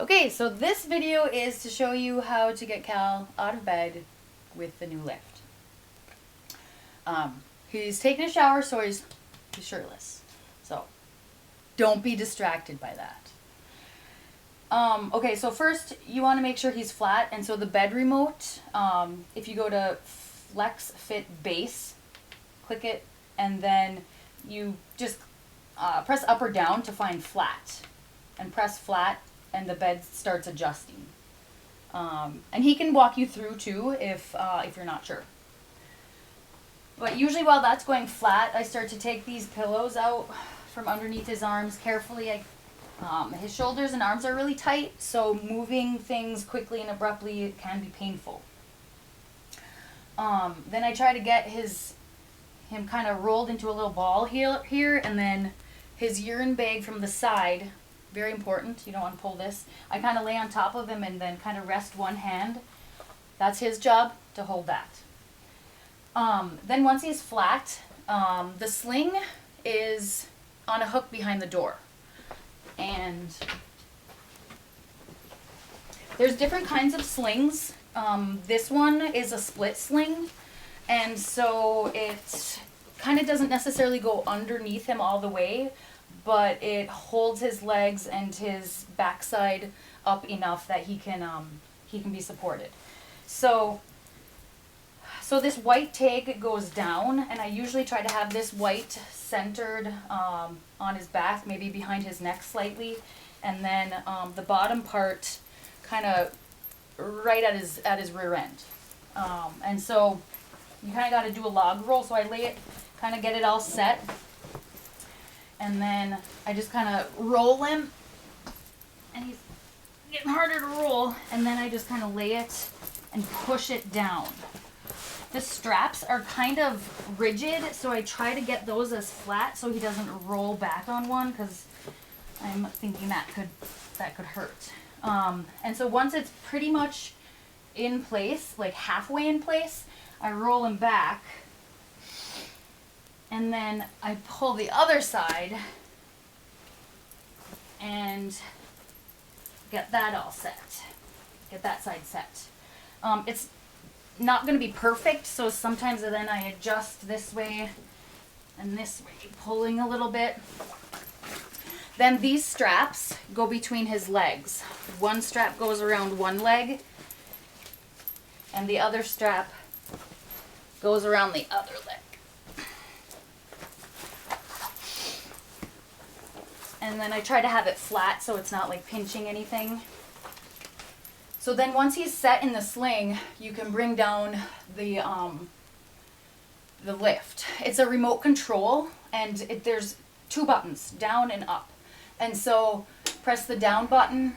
Okay, so this video is to show you how to get Cal out of bed with the new lift. He's taking a shower, so he's shirtless. So don't be distracted by that. Okay, so first you want to make sure he's flat, and so the bed remote, if you go to Flex Fit Base, click it, and then you just press up or down to find flat, and press flat, and the bed starts adjusting. And he can walk you through too if you're not sure. But usually while that's going flat, I start to take these pillows out from underneath his arms carefully. His shoulders and arms are really tight, so moving things quickly and abruptly can be painful. Then I try to get him kind of rolled into a little ball here, and then his urine bag from the side. Very important, you don't want to pull this. I kind of lay on top of him and then kind of rest one hand. That's his job, to hold that. Then once he's flat, the sling is on a hook behind the door. And there's different kinds of slings. This one is a split sling, and so it kind of doesn't necessarily go underneath him all the way, but it holds his legs and his backside up enough that he can be supported. So this white tag goes down, and I usually try to have this white centered on his back, maybe behind his neck slightly, and then the bottom part kind of right at his rear end. And so you kind of got to do a log roll. So I lay it, kind of get it all set, and then I just kind of roll him, and he's getting harder to roll, and then I just kind of lay it and push it down. The straps are kind of rigid, so I try to get those as flat so he doesn't roll back on one, because I'm thinking that could hurt. And so once it's pretty much in place, like halfway in place, I roll him back, and then I pull the other side and get that all set. Get that side set. It's not going to be perfect, so sometimes then I adjust this way and this way, pulling a little bit. Then these straps go between his legs. One strap goes around one leg, and the other strap goes around the other leg. And then I try to have it flat so it's not like pinching anything. So then once he's set in the sling, you can bring down the lift. It's a remote control, and there's two buttons, down and up. And so press the down button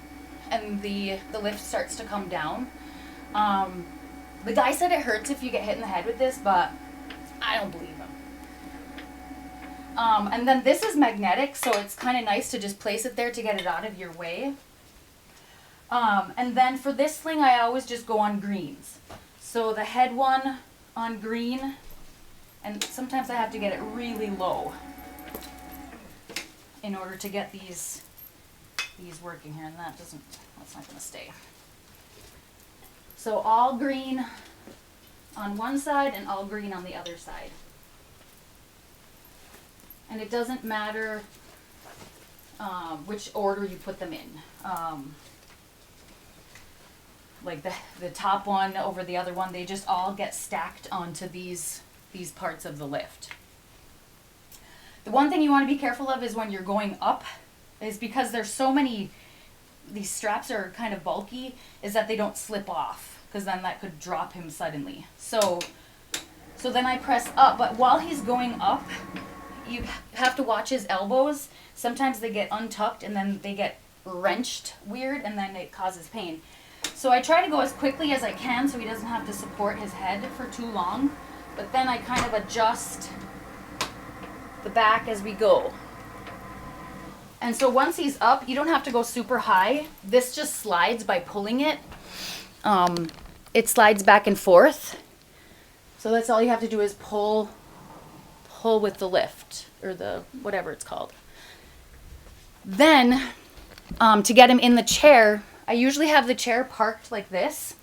and the lift starts to come down. The guy said it hurts if you get hit in the head with this, but I don't believe him. And then this is magnetic, so it's kind of nice to just place it there to get it out of your way. And then for this sling, I always just go on greens. So the head one on green, and sometimes I have to get it really low in order to get these working here, and that's not going to stay. So all green on one side and all green on the other side. And it doesn't matter which order you put them in. Like the top one over the other one, they just all get stacked onto these parts of the lift. The one thing you want to be careful of is when you're going up, is because there's so many, these straps are kind of bulky, is that they don't slip off, because then that could drop him suddenly. So then I press up, but while he's going up, you have to watch his elbows. Sometimes they get untucked and then they get wrenched weird, and then it causes pain. So I try to go as quickly as I can so he doesn't have to support his head for too long, but then I kind of adjust the back as we go. And so once he's up, you don't have to go super high. This just slides by pulling it. It slides back and forth. So that's all you have to do is pull with the lift, or the whatever it's called. Then to get him in the chair, I usually have the chair parked like this.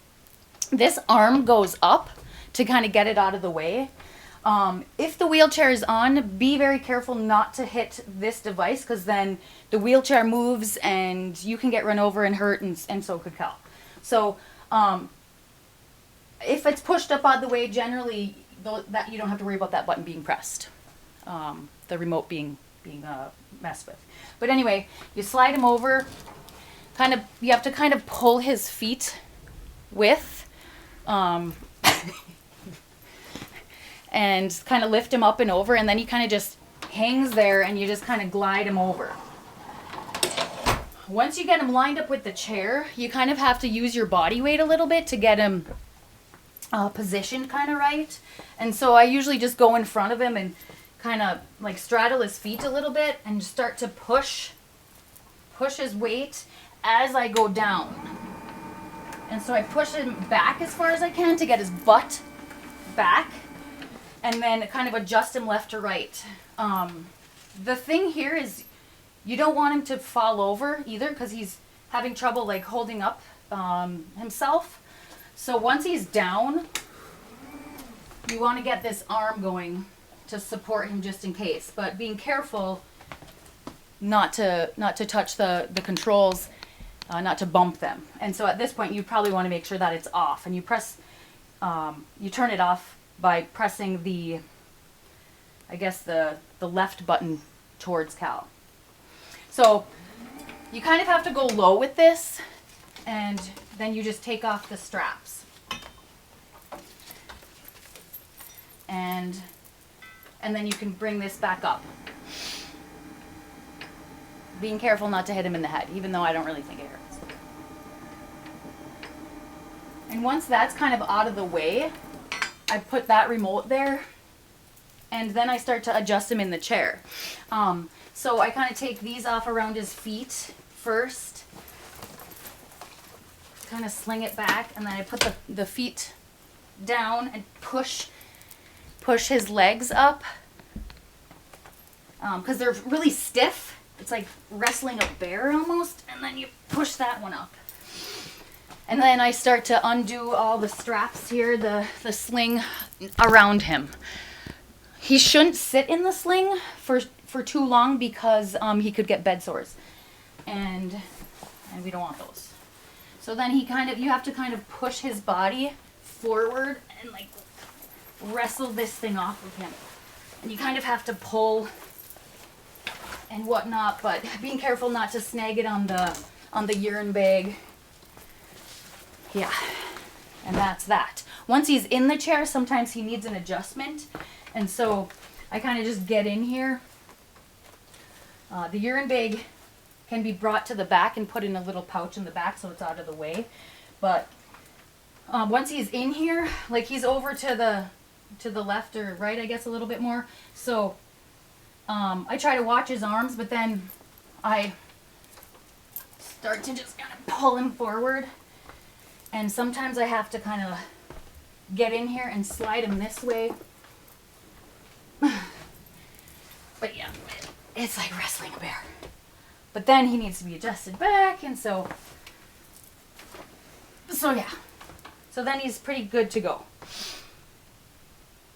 This arm goes up to kind of get it out of the way. If the wheelchair is on, be very careful not to hit this device, because then the wheelchair moves and you can get run over and hurt, and so could Cal. So if it's pushed up out of the way, generally that you don't have to worry about that button being pressed, the remote being messed with. But anyway, you slide him over. You have to kind of pull his feet with. And kind of lift him up and over, and then he kind of just hangs there, and you just kind of glide him over. Once you get him lined up with the chair, you kind of have to use your body weight a little bit to get him positioned kind of right. And so I usually just go in front of him and kind of like straddle his feet a little bit and start to push his weight as I go down. And so I push him back as far as I can to get his butt back, and then kind of adjust him left to right. The thing here is you don't want him to fall over either, because he's having trouble like holding up himself. So once he's down, you want to get this arm going to support him just in case, but being careful not to touch the controls, not to bump them. And so at this point you probably want to make sure that it's off, and you turn it off by pressing the left button towards Cal. So you kind of have to go low with this, and then you just take off the straps. And then you can bring this back up. Being careful not to hit him in the head, even though I don't really think it hurts. And once that's kind of out of the way, I put that remote there, and then I start to adjust him in the chair. So I kind of take these off around his feet first, kind of sling it back, and then I put the feet down and push his legs up, because they're really stiff. It's like wrestling a bear almost, and then you push that one up. And then I start to undo all the straps here, the sling around him. He shouldn't sit in the sling for too long, because he could get bed sores, and we don't want those. So then you have to kind of push his body forward and like wrestle this thing off of him. And you kind of have to pull and whatnot, but being careful not to snag it on the urine bag. Yeah, and that's that. Once he's in the chair, sometimes he needs an adjustment, and so I kind of just get in here. The urine bag can be brought to the back and put in a little pouch in the back so it's out of the way. But once he's in here, like he's over to the left or right, I guess, a little bit more. So I try to watch his arms, but then I start to just kind of pull him forward. And sometimes I have to kind of get in here and slide him this way. But yeah, it's like wrestling a bear. But then he needs to be adjusted back, and so yeah. So then he's pretty good to go.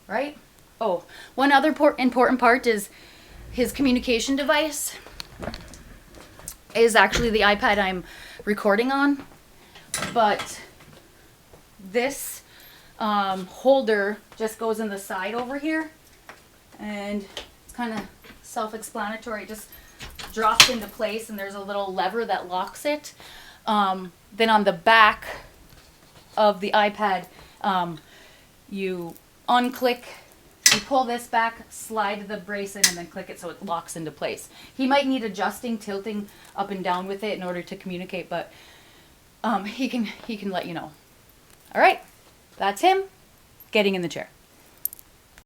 Right? Oh, one other important part is his communication device is actually the iPad I'm recording on. But this holder just goes in the side over here, and it's kind of self-explanatory. It just drops into place, and there's a little lever that locks it. Then on the back of the iPad, you unclick, you pull this back, slide the brace in, and then click it so it locks into place. He might need adjusting, tilting up and down with it in order to communicate, but he can let you know. All right, that's him getting in the chair.